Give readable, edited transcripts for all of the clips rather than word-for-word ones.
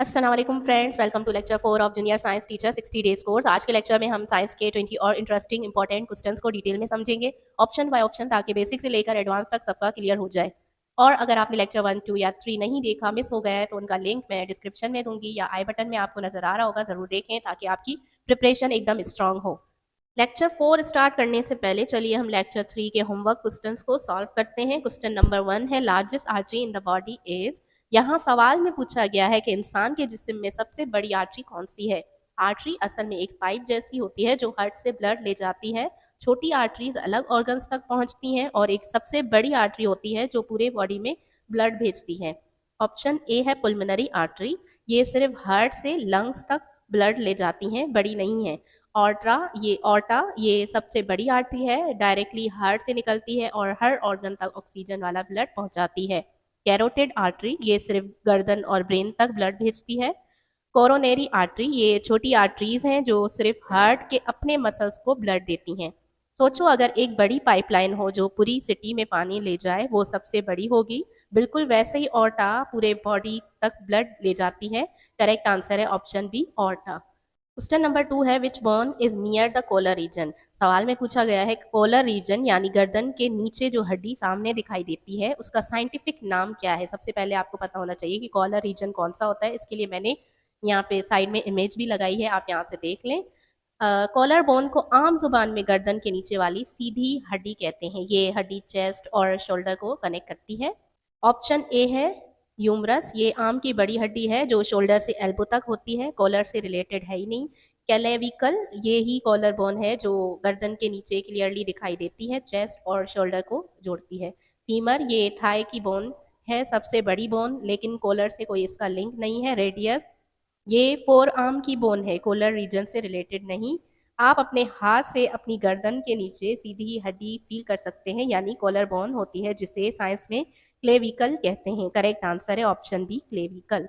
अस्सलाम वालेकुम friends, welcome to lecture 4 of junior science teacher 60 days course. आज के लेक्चर में हम साइंस के 20 और इंटरेस्टिंग इंपॉर्टेंट क्वेश्चंस को डिटेल में समझेंगे, ऑप्शन बाय ऑप्शन, ताकि बेसिक से लेकर एडवांस तक सबका क्लियर हो जाए। और अगर आपने लेक्चर 1, 2 या 3 नहीं देखा, मिस हो गया है, तो उनका लिंक मैं डिस्क्रिप्शन में दूंगी या आई बटन में आपको नजर आ रहा होगा, जरूर देखें ताकि आपकी प्रिपरेशन एकदम स्ट्रांग हो। लेक्चर 4 स्टार्ट करने से पहले चलिए हम लेक्चर 3 के होमवर्क क्वेश्चंस को सॉल्व करते हैं। क्वेश्चन नंबर 1 है, largest artery in the body is. यहाँ सवाल में पूछा गया है कि इंसान के जिस्म में सबसे बड़ी आर्टरी कौन सी है। आर्टरी असल में एक पाइप जैसी होती है जो हार्ट से ब्लड ले जाती है। छोटी आर्टरीज अलग ऑर्गन्स तक पहुंचती हैं और एक सबसे बड़ी आर्टरी होती है जो पूरे बॉडी में ब्लड भेजती है। ऑप्शन ए है पुल्मोनरी आर्टरी, ये सिर्फ हार्ट से लंग्स तक ब्लड ले जाती हैं, बड़ी नहीं है। ऑर्टा ये सबसे बड़ी आर्टरी है, डायरेक्टली हार्ट से निकलती है और हर ऑर्गन तक ऑक्सीजन वाला ब्लड पहुंचाती है। कैरोटिड आर्टरी ये सिर्फ गर्दन और ब्रेन तक ब्लड भेजती है। कोरोनरी आर्टरी ये छोटी आर्टरीज हैं जो सिर्फ हार्ट के अपने मसल्स को ब्लड देती हैं। सोचो अगर एक बड़ी पाइपलाइन हो जो पूरी सिटी में पानी ले जाए, वो सबसे बड़ी होगी। बिल्कुल वैसे ही ऑर्टा पूरे बॉडी तक ब्लड ले जाती है। करेक्ट आंसर है option B, aorta. Question number 2 है, which bone is near the collar region. सवाल में पूछा गया है कॉलर रीजन यानी गर्दन के नीचे जो हड्डी सामने दिखाई देती है उसका साइंटिफिक नाम क्या है। सबसे पहले आपको पता होना चाहिए कि कॉलर रीजन कौन सा होता है। इसके लिए मैंने यहाँ पे साइड में इमेज भी लगाई है, आप यहाँ से देख लें। कॉलर बोन को आम जुबान में गर्दन के नीचे वाली सीधी हड्डी कहते हैं। ये हड्डी चेस्ट और शोल्डर को कनेक्ट करती है। ऑप्शन ए है यूमरस, ये आम की बड़ी हड्डी है जो शोल्डर से एल्बो तक होती है, कॉलर से रिलेटेड है ही नहीं। कैलेविकल ये ही कॉलर बोन है जो गर्दन के नीचे क्लियरली दिखाई देती है, चेस्ट और शोल्डर को जोड़ती है। फीमर ये थाई की बोन है, सबसे बड़ी बोन, लेकिन कॉलर से कोई इसका लिंक नहीं है। रेडियस ये फोर आर्म की बोन है, कॉलर रीजन से रिलेटेड नहीं। आप अपने हाथ से अपनी गर्दन के नीचे सीधी हड्डी फील कर सकते हैं, यानी कॉलर बोन होती है, जिसे साइंस में क्लेविकल कहते हैं। करेक्ट आंसर है ऑप्शन बी, क्लेविकल।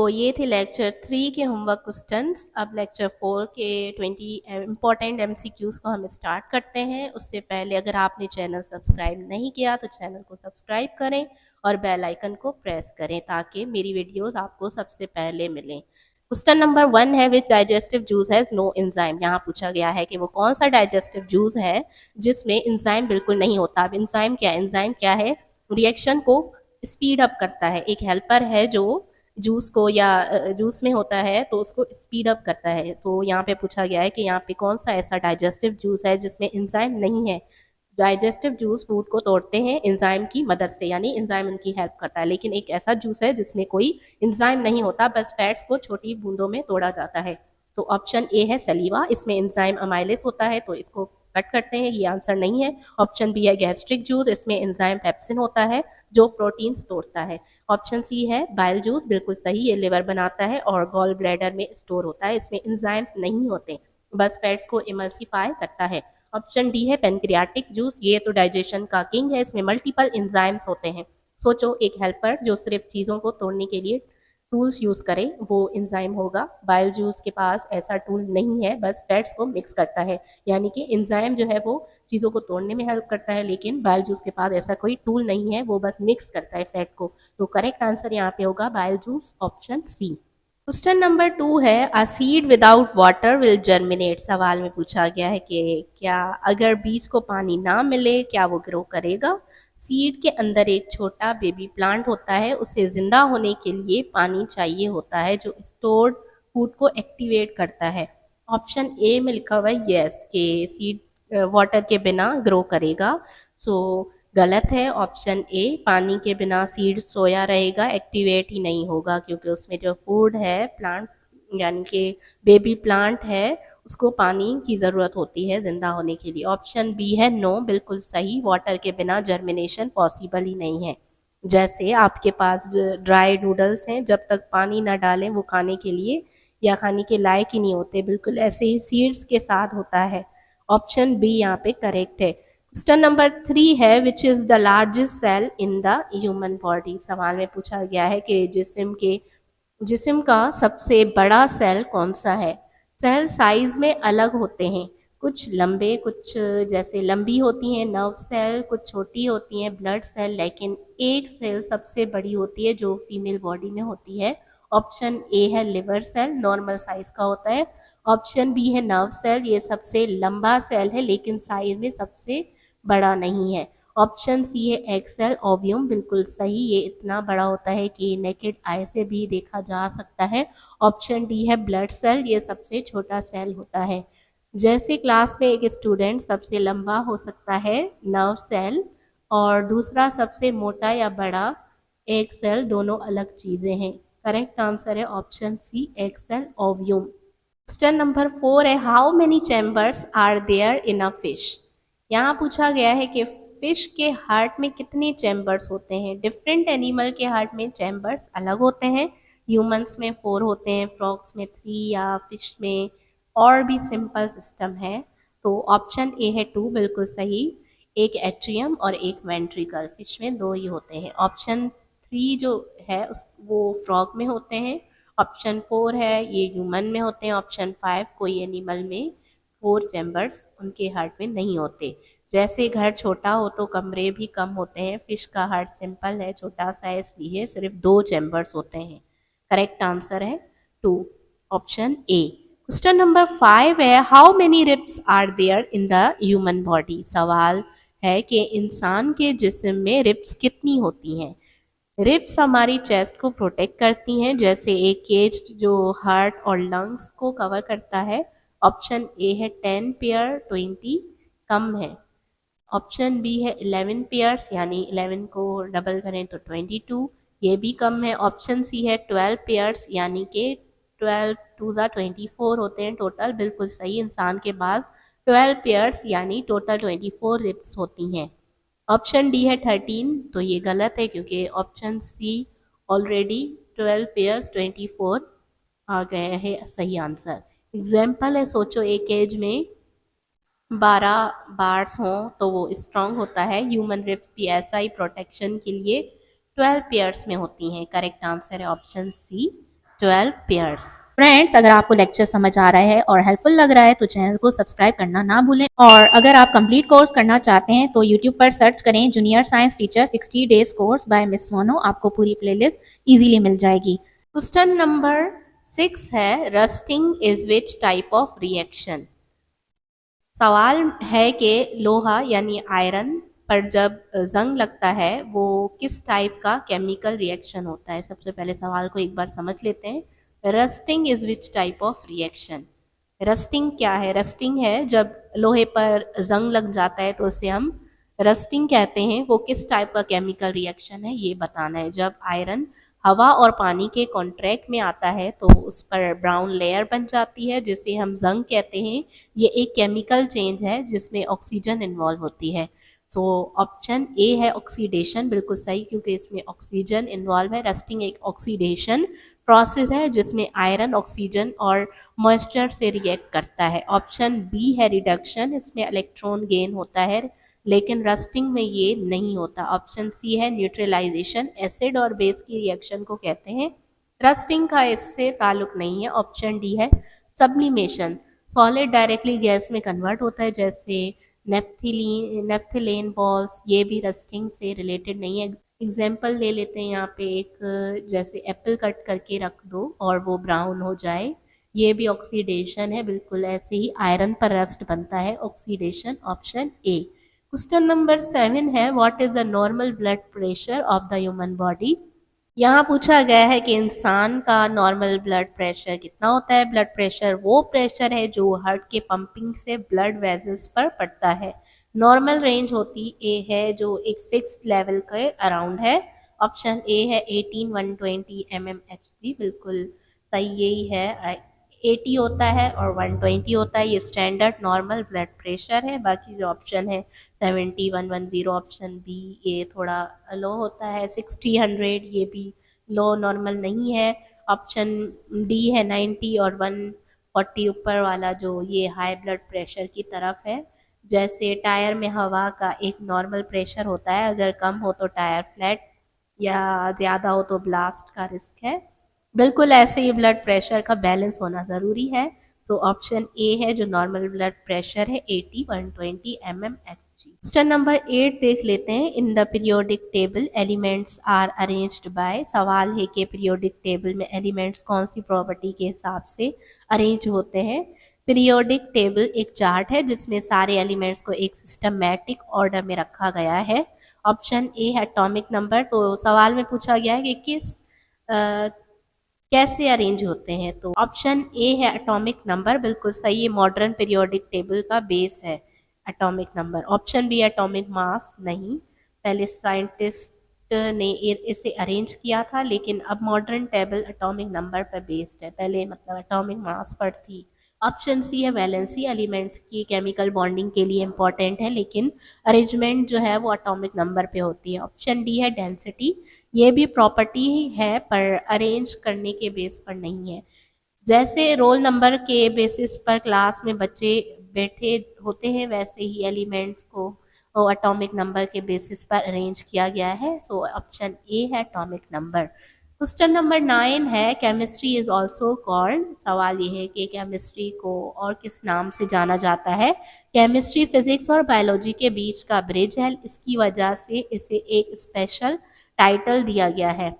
ये थे लेक्चर 3 के होमवर्क क्वेश्चंस। अब लेक्चर 4 के 20 इंपॉर्टेंट एमसीक्यूज को हम स्टार्ट करते हैं। उससे पहले अगर आपने चैनल सब्सक्राइब नहीं किया तो चैनल को सब्सक्राइब करें और बेल आइकन को प्रेस करें ताकि मेरी वीडियोस आपको सबसे पहले मिलें। क्वेश्चन नंबर 1 है, which digestive juice has no enzyme. यहाँ पूछा गया है कि वो कौन सा डाइजेस्टिव जूस है जिसमें एंजाइम बिल्कुल नहीं होता। अब एंजाइम क्या है? रिएक्शन को स्पीड अप करता है, एक हेल्पर है जो जूस को या जूस में होता है तो उसको स्पीड अप करता है। तो यहाँ पे पूछा गया है कि यहाँ पे कौन सा ऐसा डाइजेस्टिव जूस है जिसमें एंजाइम नहीं है। डाइजेस्टिव जूस फूड को तोड़ते हैं एंजाइम की मदद से, यानी एंजाइम उनकी हेल्प करता है, लेकिन एक ऐसा जूस है जिसमें कोई एंजाइम नहीं होता, बस फैट्स को छोटी बूंदों में तोड़ा जाता है। सो ऑप्शन ए है सलीवा, इसमें एंजाइम अमाइलेस होता है, तो इसको कट करते हैं, ये आंसर नहीं है। ऑप्शन बी है गैस्ट्रिक जूस, इसमें एंजाइम पेप्सिन होता है जो प्रोटीन्स तोड़ता है। ऑप्शन सी है बाइल जूस, बिल्कुल सही, ये लिवर बनाता है और गॉल ब्लैडर में स्टोर होता है, इसमें एंजाइम्स नहीं होते, बस फैट्स को इमल्सिफाई करता है। ऑप्शन डी है पेनक्रियाटिक जूस, ये तो डाइजेशन का किंग है, इसमें मल्टीपल एंजाइम्स होते हैं। सोचो एक हेल्पर जो सिर्फ चीज़ों को तोड़ने के लिए टूल्स यूज़ करे, वो एंजाइम होगा। बाइल जूस के पास ऐसा टूल नहीं है, बस फैट्स को मिक्स करता है, यानी कि एंजाइम जो है वो चीज़ों को तोड़ने में हेल्प करता है, लेकिन बाइल जूस के पास ऐसा कोई टूल नहीं है, वो बस मिक्स करता है फैट को। तो करेक्ट आंसर यहाँ पे होगा bile juice, option C. Question number 2 है, a seed without water will germinate. सवाल में पूछा गया है कि क्या अगर बीज को पानी ना मिले क्या वो ग्रो करेगा। सीड के अंदर एक छोटा बेबी प्लांट होता है, उसे जिंदा होने के लिए पानी चाहिए होता है जो स्टोर्ड फूड को एक्टिवेट करता है। ऑप्शन ए में लिखा हुआ है यस कि सीड वाटर के बिना ग्रो करेगा। सो गलत है ऑप्शन ए, पानी के बिना सीड सोया रहेगा, एक्टिवेट ही नहीं होगा, क्योंकि उसमें जो फूड है प्लांट यानी कि बेबी प्लांट है उसको पानी की ज़रूरत होती है ज़िंदा होने के लिए। ऑप्शन बी है नो, बिल्कुल सही, वाटर के बिना जर्मिनेशन पॉसिबल ही नहीं है। जैसे आपके पास ड्राई नूडल्स हैं, जब तक पानी ना डालें वो खाने के लिए या खाने के लायक ही नहीं होते, बिल्कुल ऐसे ही सीड्स के साथ होता है। ऑप्शन बी यहाँ पे करेक्ट है। क्वेश्चन नंबर 3 है, which is the largest cell in the human body. सवाल में पूछा गया है कि जिस्म का सबसे बड़ा सेल कौन सा है। सेल साइज में अलग होते हैं, कुछ लंबे, कुछ जैसे लंबी होती हैं नर्व सेल, कुछ छोटी होती हैं ब्लड सेल, लेकिन एक सेल सबसे बड़ी होती है जो फीमेल बॉडी में होती है, ऑप्शन ए है लिवर सेल, नॉर्मल साइज का होता है। ऑप्शन बी है नर्व सेल, ये सबसे लंबा सेल है लेकिन साइज में सबसे बड़ा नहीं है। ऑप्शन सी है एग सेल, ओव्यूम, बिल्कुल सही, ये इतना बड़ा होता है कि नेकेड आई से भी देखा जा सकता है। ऑप्शन डी है ब्लड सेल, ये सबसे छोटा सेल होता है। जैसे क्लास में एक स्टूडेंट सबसे लंबा हो सकता है नर्व सेल, और दूसरा सबसे मोटा या बड़ा एग सेल, दोनों अलग चीजें हैं। करेक्ट आंसर है option C egg cell, ovum. Question number 4 है how many chambers are there in a fish. यहाँ पूछा गया है कि फिश के हार्ट में कितने चैम्बर्स होते हैं। डिफरेंट एनिमल के हार्ट में चैम्बर्स अलग होते हैं। ह्यूमंस में 4 होते हैं, फ्रॉग्स में 3, या फिश में और भी सिंपल सिस्टम है। तो ऑप्शन ए है 2, बिल्कुल सही, एक एट्रियम और एक वेंट्रिकल, फिश में 2 ही होते हैं। ऑप्शन 3 जो है उस वो फ्रॉग में होते हैं। ऑप्शन 4 है ये ह्यूमन में होते हैं। ऑप्शन 5 कोई एनिमल में 4 चैम्बर्स उनके हार्ट में नहीं होते। जैसे घर छोटा हो तो कमरे भी कम होते हैं, फिश का हार्ट सिंपल है, छोटा सा है, इसलिए सिर्फ 2 चैम्बर्स होते हैं। करेक्ट आंसर है 2, ऑप्शन ए। क्वेश्चन नंबर 5 है how many ribs are there in the human body. सवाल है कि इंसान के जिस्म में रिब्स कितनी होती हैं। रिब्स हमारी चेस्ट को प्रोटेक्ट करती हैं, जैसे एक केज जो हार्ट और लंग्स को कवर करता है। ऑप्शन ए है 10 पेयर, 20 कम है। ऑप्शन बी है 11 पेयर्स, यानी 11 को डबल करें तो 22, ये भी कम है। ऑप्शन सी है 12 पेयर्स, यानी कि 12 टू ज़ा 24 होते हैं टोटल, बिल्कुल सही, इंसान के बाद 12 पेयर्स यानी टोटल 24 रिब्स होती हैं। ऑप्शन डी है 13, तो ये गलत है क्योंकि ऑप्शन सी ऑलरेडी 12 पेयर्स 24 आ गए हैं सही आंसर। एग्जाम्पल है, सोचो एक एज में 12 बार्स हों तो वो स्ट्रांग होता है। ह्यूमन रिब्स भी ऐसा ही प्रोटेक्शन के लिए 12 पेयर्स में होती हैं। करेक्ट आंसर है ऑप्शन सी 12 पेयर्स। फ्रेंड्स, अगर आपको लेक्चर समझ आ रहा है और हेल्पफुल लग रहा है तो चैनल को सब्सक्राइब करना ना भूलें, और अगर आप कंप्लीट कोर्स करना चाहते हैं तो यूट्यूब पर सर्च करें junior science teacher 60 days course by miss Mono, आपको पूरी प्लेलिस्ट इजीली मिल जाएगी। क्वेश्चन नंबर 6 है rusting is which type of reaction. सवाल है कि लोहा यानी आयरन पर जब जंग लगता है वो किस टाइप का केमिकल रिएक्शन होता है। सबसे पहले सवाल को एक बार समझ लेते हैं। Rusting is which type of reaction. Rusting क्या है? रस्टिंग है जब लोहे पर जंग लग जाता है तो उसे हम रस्टिंग कहते हैं। वो किस टाइप का केमिकल रिएक्शन है ये बताना है। जब आयरन हवा और पानी के कॉन्ट्रैक्ट में आता है तो उस पर ब्राउन लेयर बन जाती है जिसे हम जंग कहते हैं। ये एक केमिकल चेंज है जिसमें ऑक्सीजन इन्वॉल्व होती है। सो ऑप्शन ए है ऑक्सीडेशन, बिल्कुल सही, क्योंकि इसमें ऑक्सीजन इन्वॉल्व है। रस्टिंग एक ऑक्सीडेशन प्रोसेस है जिसमें आयरन ऑक्सीजन और मॉइस्चर से रिएक्ट करता है। ऑप्शन बी है रिडक्शन, इसमें इलेक्ट्रॉन गेन होता है लेकिन रस्टिंग में ये नहीं होता। ऑप्शन सी है न्यूट्रलाइजेशन, एसिड और बेस की रिएक्शन को कहते हैं। रस्टिंग का इससे ताल्लुक नहीं है। ऑप्शन डी है सब्लिमेशन, सॉलिड डायरेक्टली गैस में कन्वर्ट होता है, जैसे नेफ्थिलीन बॉल्स, ये भी रस्टिंग से रिलेटेड नहीं है। एग्जाम्पल ले लेते हैं, यहाँ पे एक जैसे एप्पल कट करके रख दो और वो ब्राउन हो जाए, ये भी ऑक्सीडेशन है। बिल्कुल ऐसे ही आयरन पर रस्ट बनता है, oxidation, option A. Question number 7 है what is the normal blood pressure of the human body. यहाँ पूछा गया है कि इंसान का नॉर्मल ब्लड प्रेशर कितना होता है। ब्लड प्रेशर वो प्रेशर है जो हार्ट के पंपिंग से ब्लड वेजल्स पर पड़ता है। नॉर्मल रेंज होती ए है जो एक फिक्स्ड लेवल के अराउंड है। ऑप्शन ए है 18-120 mmHg, बिल्कुल सही यही है। 80 होता है और 120 होता है, ये स्टैंडर्ड नॉर्मल ब्लड प्रेशर है। बाकी जो ऑप्शन है 70-110, ऑप्शन बी ये थोड़ा लो होता है। 60-100 ये भी लो नॉर्मल नहीं है। ऑप्शन डी है 90 और 140 ऊपर वाला जो ये हाई ब्लड प्रेशर की तरफ है। जैसे टायर में हवा का एक नॉर्मल प्रेशर होता है, अगर कम हो तो टायर फ्लैट या ज़्यादा हो तो ब्लास्ट का रिस्क है। बिल्कुल ऐसे ही ब्लड प्रेशर का बैलेंस होना ज़रूरी है। सो ऑप्शन ए है जो नॉर्मल ब्लड प्रेशर है 80-120 mmHg। क्वेश्चन नंबर 8 देख लेते हैं। In the periodic table elements are arranged by. सवाल है कि पीरियोडिक टेबल में एलिमेंट्स कौन सी प्रॉपर्टी के हिसाब से अरेंज होते हैं। पीरियोडिक टेबल एक चार्ट है जिसमें सारे एलिमेंट्स को एक सिस्टमैटिक ऑर्डर में रखा गया है। ऑप्शन ए है एटॉमिक नंबर। तो सवाल में पूछा गया है कि किस कैसे अरेंज होते हैं, तो ऑप्शन ए है एटॉमिक नंबर, बिल्कुल सही है। मॉडर्न पीरियोडिक टेबल का बेस है atomic number. Option B atomic mass, नहीं, पहले साइंटिस्ट ने इसे अरेंज किया था, लेकिन अब मॉडर्न टेबल एटॉमिक नंबर पर बेस्ड है, पहले मतलब एटॉमिक मास पर थी। ऑप्शन सी है वैलेंसी, एलिमेंट्स की केमिकल बॉन्डिंग के लिए इंपॉर्टेंट है, लेकिन अरेंजमेंट जो है वो एटॉमिक नंबर पे होती है। ऑप्शन डी है डेंसिटी, ये भी प्रॉपर्टी है पर अरेंज करने के बेस पर नहीं है। जैसे रोल नंबर के बेसिस पर क्लास में बच्चे बैठे होते हैं, वैसे ही एलिमेंट्स को एटॉमिक नंबर के बेसिस पर अरेंज किया गया है। सो ऑप्शन ए है एटॉमिक नंबर। क्वेश्चन नंबर 9 है केमिस्ट्री इज ऑल्सो कॉल्ड। सवाल ये है कि केमिस्ट्री को और किस नाम से जाना जाता है। केमिस्ट्री फिजिक्स और बायोलॉजी के बीच का ब्रिज है, इसकी वजह से इसे एक स्पेशल टाइटल दिया गया है।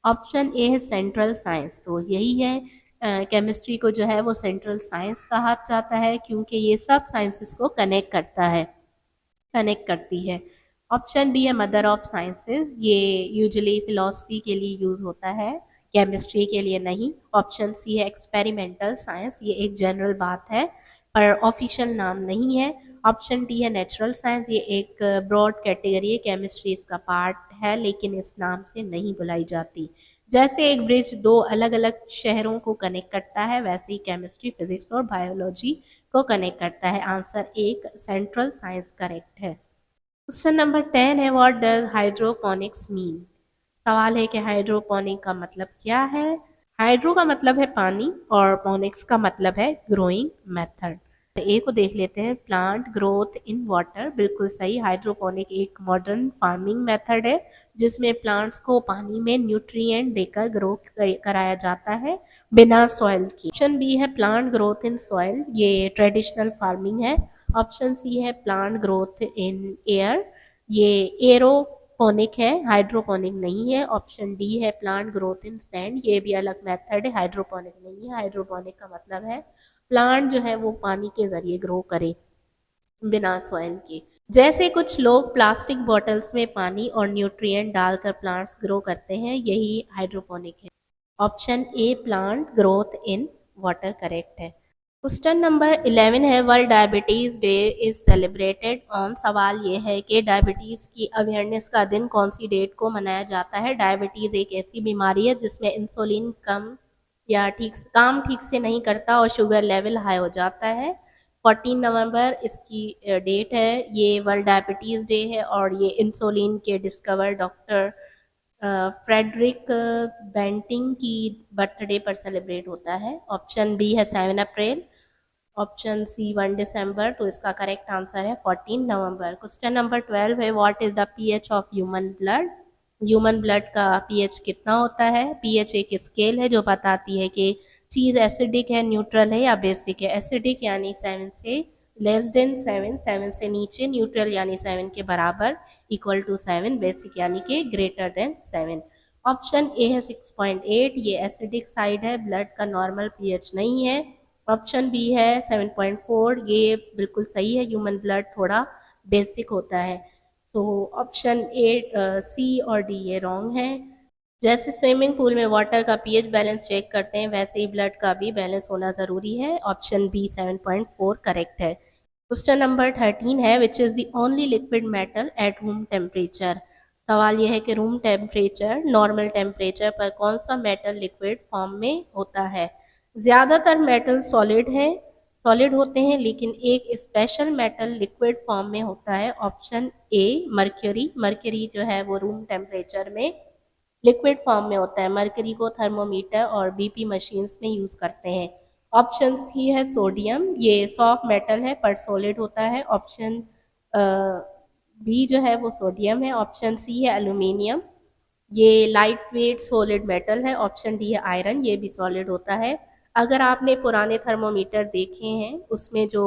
ऑप्शन ए है सेंट्रल साइंस। तो यही है, केमिस्ट्री को जो है वो सेंट्रल साइंस कहा जाता है क्योंकि ये सब साइंसेस को कनेक्ट करती है। ऑप्शन बी है मदर ऑफ साइंसेस, ये यूजुअली फिलॉसफी के लिए यूज होता है, केमिस्ट्री के लिए नहीं। ऑप्शन सी है एक्सपेरिमेंटल साइंस, ये एक जनरल बात है पर ऑफिशियल नाम नहीं है। ऑप्शन डी है नेचुरल साइंस, ये एक ब्रॉड कैटेगरी है, केमिस्ट्री इसका पार्ट है लेकिन इस नाम से नहीं बुलाई जाती। जैसे एक ब्रिज दो अलग अलग शहरों को कनेक्ट करता है, वैसे ही केमिस्ट्री फिजिक्स और बायोलॉजी को कनेक्ट करता है। आंसर एक सेंट्रल साइंस करेक्ट है। क्वेश्चन नंबर 10 है व्हाट डज हाइड्रोपोनिक्स मीन। सवाल है कि हाइड्रोपोनिक का मतलब क्या है। हाइड्रो का मतलब है पानी और पोनिक्स का मतलब है ग्रोइंग मेथड। ए को देख लेते हैं, प्लांट ग्रोथ इन वाटर, बिल्कुल सही। हाइड्रोपोनिक एक मॉडर्न फार्मिंग मेथड है जिसमें प्लांट्स को पानी में न्यूट्रिएंट देकर ग्रो कराया जाता है बिना सॉइल के। ऑप्शन बी है प्लांट ग्रोथ इन सॉइल, ये ट्रेडिशनल फार्मिंग है। ऑप्शन सी है प्लांट ग्रोथ इन एयर, ये एरोपोनिक है, हाइड्रोपोनिक नहीं है। ऑप्शन डी है प्लांट ग्रोथ इन सैंड, ये भी अलग मेथड है, हाइड्रोपोनिक नहीं है। हाइड्रोपोनिक का मतलब है प्लांट जो है वो पानी के जरिए ग्रो करे बिना सॉइल के। जैसे कुछ लोग प्लास्टिक बॉटल्स में पानी और न्यूट्रिएंट डालकर प्लांट्स ग्रो करते हैं, यही हाइड्रोपोनिक है। Option A plant growth in water correct है। क्वेश्चन नंबर 11 है world diabetes day is celebrated on. सवाल ये है कि डायबिटीज की अवेयरनेस का दिन कौन सी डेट को मनाया जाता है। डायबिटीज एक ऐसी बीमारी है जिसमें इंसुलिन कम या काम ठीक से नहीं करता और शुगर लेवल हाई हो जाता है। 14 नवंबर इसकी डेट है, ये वर्ल्ड डायबिटीज़ डे है और ये इंसुलिन के डिस्कवर डॉक्टर फ्रेडरिक बेंटिंग की बर्थडे पर सेलिब्रेट होता है। ऑप्शन बी है 7 अप्रैल, ऑप्शन सी 1 दिसंबर। तो इसका करेक्ट आंसर है 14 नवंबर। क्वेश्चन नंबर 12 है what is the pH of human blood. Human blood का पीएच कितना होता है। पीएच एक स्केल है जो बताती है कि चीज़ एसिडिक है, न्यूट्रल है या बेसिक है। एसिडिक यानी 7 से लेस देन 7, 7 से नीचे, न्यूट्रल यानी 7 के बराबर, इक्वल टू 7, बेसिक यानी कि ग्रेटर देन 7। ऑप्शन ए है 6.8, ये एसिडिक साइड है, ब्लड का नॉर्मल पीएच नहीं है। ऑप्शन बी है 7.4, ये बिल्कुल सही है, ह्यूमन ब्लड थोड़ा बेसिक होता है। सो ऑप्शन ए, सी और डी ये रॉन्ग है। जैसे स्विमिंग पूल में वाटर का पीएच बैलेंस चेक करते हैं, वैसे ही ब्लड का भी बैलेंस होना ज़रूरी है। ऑप्शन बी 7.4 करेक्ट है। क्वेश्चन नंबर 13 है which is the only liquid metal at room temperature. सवाल यह है कि रूम टेम्परेचर, नॉर्मल टेम्परेचर पर कौन सा मेटल लिक्विड फॉर्म में होता है। ज़्यादातर मेटल सॉलिड होते हैं, लेकिन एक स्पेशल मेटल लिक्विड फॉर्म में होता है। ऑप्शन ए मर्क्यूरी, मर्क्यूरी जो है वो रूम टेम्परेचर में लिक्विड फॉर्म में होता है। मर्करी को थर्मोमीटर और बीपी मशीन्स में यूज़ करते हैं। ऑप्शन सी है सोडियम, ये सॉफ्ट मेटल है पर सॉलिड होता है। ऑप्शन बी जो है वो सोडियम है। ऑप्शन सी है एल्यूमिनियम, ये लाइट वेट सॉलिड मेटल है। ऑप्शन डी है आयरन, ये भी सॉलिड होता है। अगर आपने पुराने थर्मोमीटर देखे हैं उसमें जो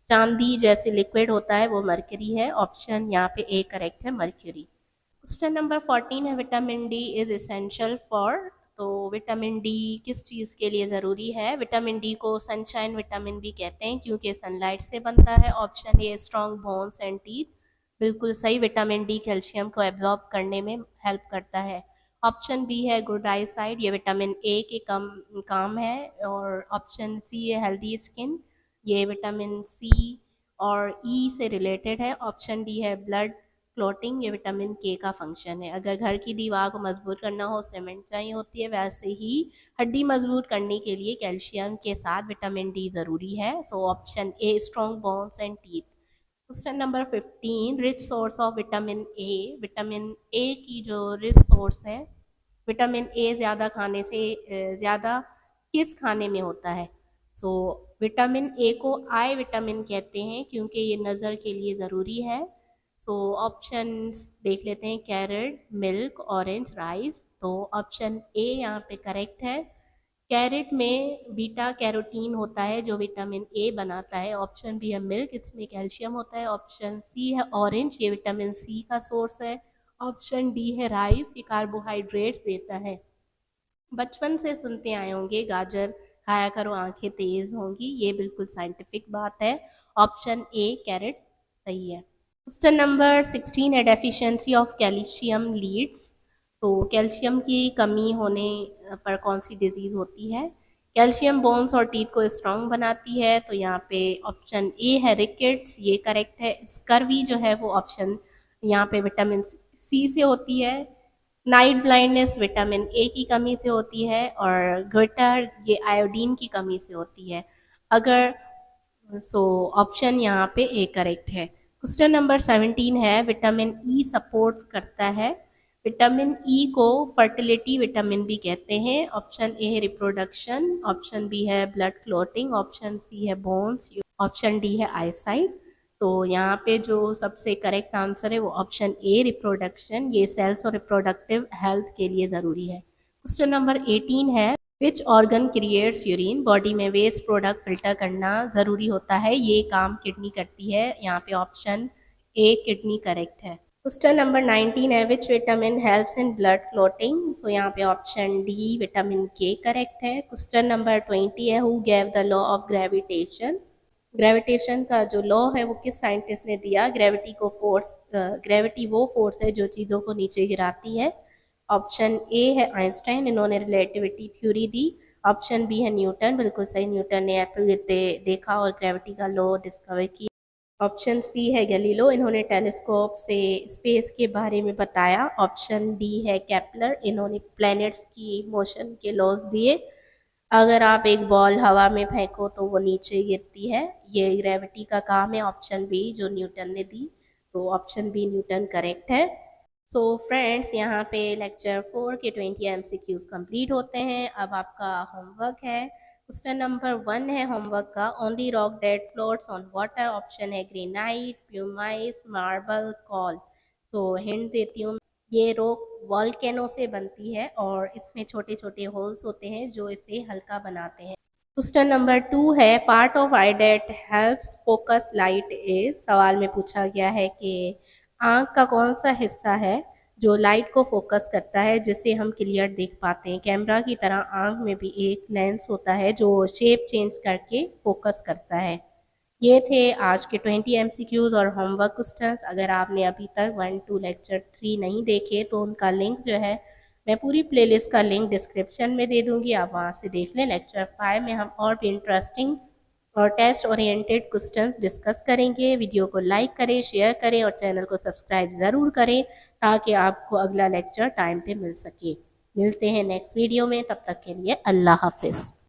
चांदी जैसे लिक्विड होता है वो मरकरी है। ऑप्शन यहाँ पे ए करेक्ट है, मरकरी। क्वेश्चन नंबर 14 है vitamin D is essential for. तो विटामिन डी किस चीज़ के लिए ज़रूरी है? विटामिन डी को सनशाइन विटामिन भी कहते हैं क्योंकि सनलाइट से बनता है। Option a strong bones and teeth, बिल्कुल सही। विटामिन डी कैल्शियम को एब्जॉर्ब करने में हेल्प करता है। ऑप्शन बी है गुड आई साइड, ये विटामिन ए के कम काम है। और ऑप्शन सी है हेल्दी स्किन, ये विटामिन सी और ई से रिलेटेड है। ऑप्शन डी है ब्लड क्लॉटिंग, ये विटामिन के का फंक्शन है। अगर घर की दीवार को मजबूत करना हो सीमेंट चाहिए होती है, वैसे ही हड्डी मजबूत करने के लिए कैल्शियम के साथ विटामिन डी ज़रूरी है। So option a strong bones and teeth. Question number 15 rich source of vitamin A. Vitamin A की जो रिच सोर्स है, विटामिन ए ज़्यादा खाने से ज़्यादा किस खाने में होता है? सो विटामिन ए को आई विटामिन कहते हैं क्योंकि ये नज़र के लिए ज़रूरी है। सो ऑप्शंस देख लेते हैं, कैरेट, मिल्क, ऑरेंज, राइस। तो ऑप्शन ए यहाँ पे करेक्ट है। कैरेट में बीटा कैरोटीन होता है जो विटामिन ए बनाता है। ऑप्शन बी है मिल्क, इसमें कैल्शियम होता है। ऑप्शन सी है ऑरेंज, ये विटामिन सी का सोर्स है। ऑप्शन डी है राइस, ये कार्बोहाइड्रेट्स देता है। बचपन से सुनते आए होंगे गाजर खाया करो आंखें तेज होंगी, ये बिल्कुल साइंटिफिक बात है। ऑप्शन ए कैरेट सही है। क्वेश्चन नंबर 16 है डेफिशिएंसी ऑफ कैल्शियम लीड्स। तो कैल्शियम की कमी होने पर कौन सी डिजीज़ होती है? कैल्शियम बोन्स और टीथ को स्ट्रॉन्ग बनाती है। तो यहाँ पे ऑप्शन ए है रिकेट्स, ये करेक्ट है। स्कर्वी जो है वो ऑप्शन यहाँ पे विटामिन सी से होती है। नाइट ब्लाइंडनेस विटामिन ए की कमी से होती है। और ग्लिटर ये आयोडीन की कमी से होती है। अगर सो ऑप्शन यहाँ पे ए करेक्ट है। क्वेश्चन नंबर 17 है विटामिन ई सपोर्ट्स करता है। विटामिन ई को फर्टिलिटी विटामिन भी कहते हैं। ऑप्शन ए है रिप्रोडक्शन, ऑप्शन बी है ब्लड क्लॉटिंग, ऑप्शन सी है बोन्स, ऑप्शन डी है आईसाइट। तो यहाँ पे जो सबसे करेक्ट आंसर है वो ऑप्शन ए रिप्रोडक्शन, ये सेल्स और रिप्रोडक्टिव हेल्थ के लिए ज़रूरी है। क्वेश्चन नंबर 18 है which organ creates urine. Body में वेस्ट प्रोडक्ट फिल्टर करना ज़रूरी होता है, ये काम किडनी करती है। यहाँ पे ऑप्शन ए किडनी करेक्ट है। क्वेश्चन नंबर 19 है which vitamin helps in blood clotting. So यहाँ पे option D vitamin K correct है। क्वेश्चन नंबर 20 है who gave the law of gravitation. Gravitation का जो लॉ है वो किस साइंटिस्ट ने दिया? ग्रेविटी वो फोर्स है जो चीज़ों को नीचे गिराती है। ऑप्शन ए है आइंस्टाइन, इन्होंने रिलेटिविटी थ्योरी दी। ऑप्शन बी है न्यूटन, बिल्कुल सही, न्यूटन ने एप्पल देखा और ग्रेविटी का लॉ डिस्कवर किया। ऑप्शन सी है गैलीलो, इन्होंने टेलीस्कोप से स्पेस के बारे में बताया। ऑप्शन डी है केपलर, इन्होंने प्लैनेट्स की मोशन के लॉज दिए। अगर आप एक बॉल हवा में फेंको तो वो नीचे गिरती है, ये ग्रेविटी का काम है। ऑप्शन बी जो न्यूटन ने दी, तो ऑप्शन बी न्यूटन करेक्ट है। सो फ्रेंड्स, यहाँ पे लेक्चर 4 के 20 MCQs कंप्लीट होते हैं। अब आपका होमवर्क है। क्वेश्चन नंबर 1 है होमवर्क का, only rock that floats on water. Option है ग्रेनाइट, प्यूमाइस, मार्बल, कॉल। सो हिंट देती हूँ, ये रॉक वॉल्केनो से बनती है और इसमें छोटे छोटे होल्स होते हैं जो इसे हल्का बनाते हैं। क्वेश्चन नंबर 2 है part of eye that helps focus light is. सवाल में पूछा गया है कि आँख का कौन सा हिस्सा है जो लाइट को फोकस करता है जिससे हम क्लियर देख पाते हैं। कैमरा की तरह आँख में भी एक लेंस होता है जो शेप चेंज करके फोकस करता है। ये थे आज के 20 MCQs और होमवर्क क्वेश्चंस। अगर आपने अभी तक 1 to लेक्चर 3 नहीं देखे तो उनका लिंक जो है मैं पूरी प्लेलिस्ट का लिंक डिस्क्रिप्शन में दे दूंगी, आप वहाँ से देख लें। लेक्चर 5 में हम और भी इंटरेस्टिंग और टेस्ट ओरिएंटेड क्वेश्चंस डिस्कस करेंगे। वीडियो को लाइक करें, शेयर करें और चैनल को सब्सक्राइब ज़रूर करें ताकि आपको अगला लेक्चर टाइम पे मिल सके। मिलते हैं नेक्स्ट वीडियो में, तब तक के लिए अल्लाह हाफिज़।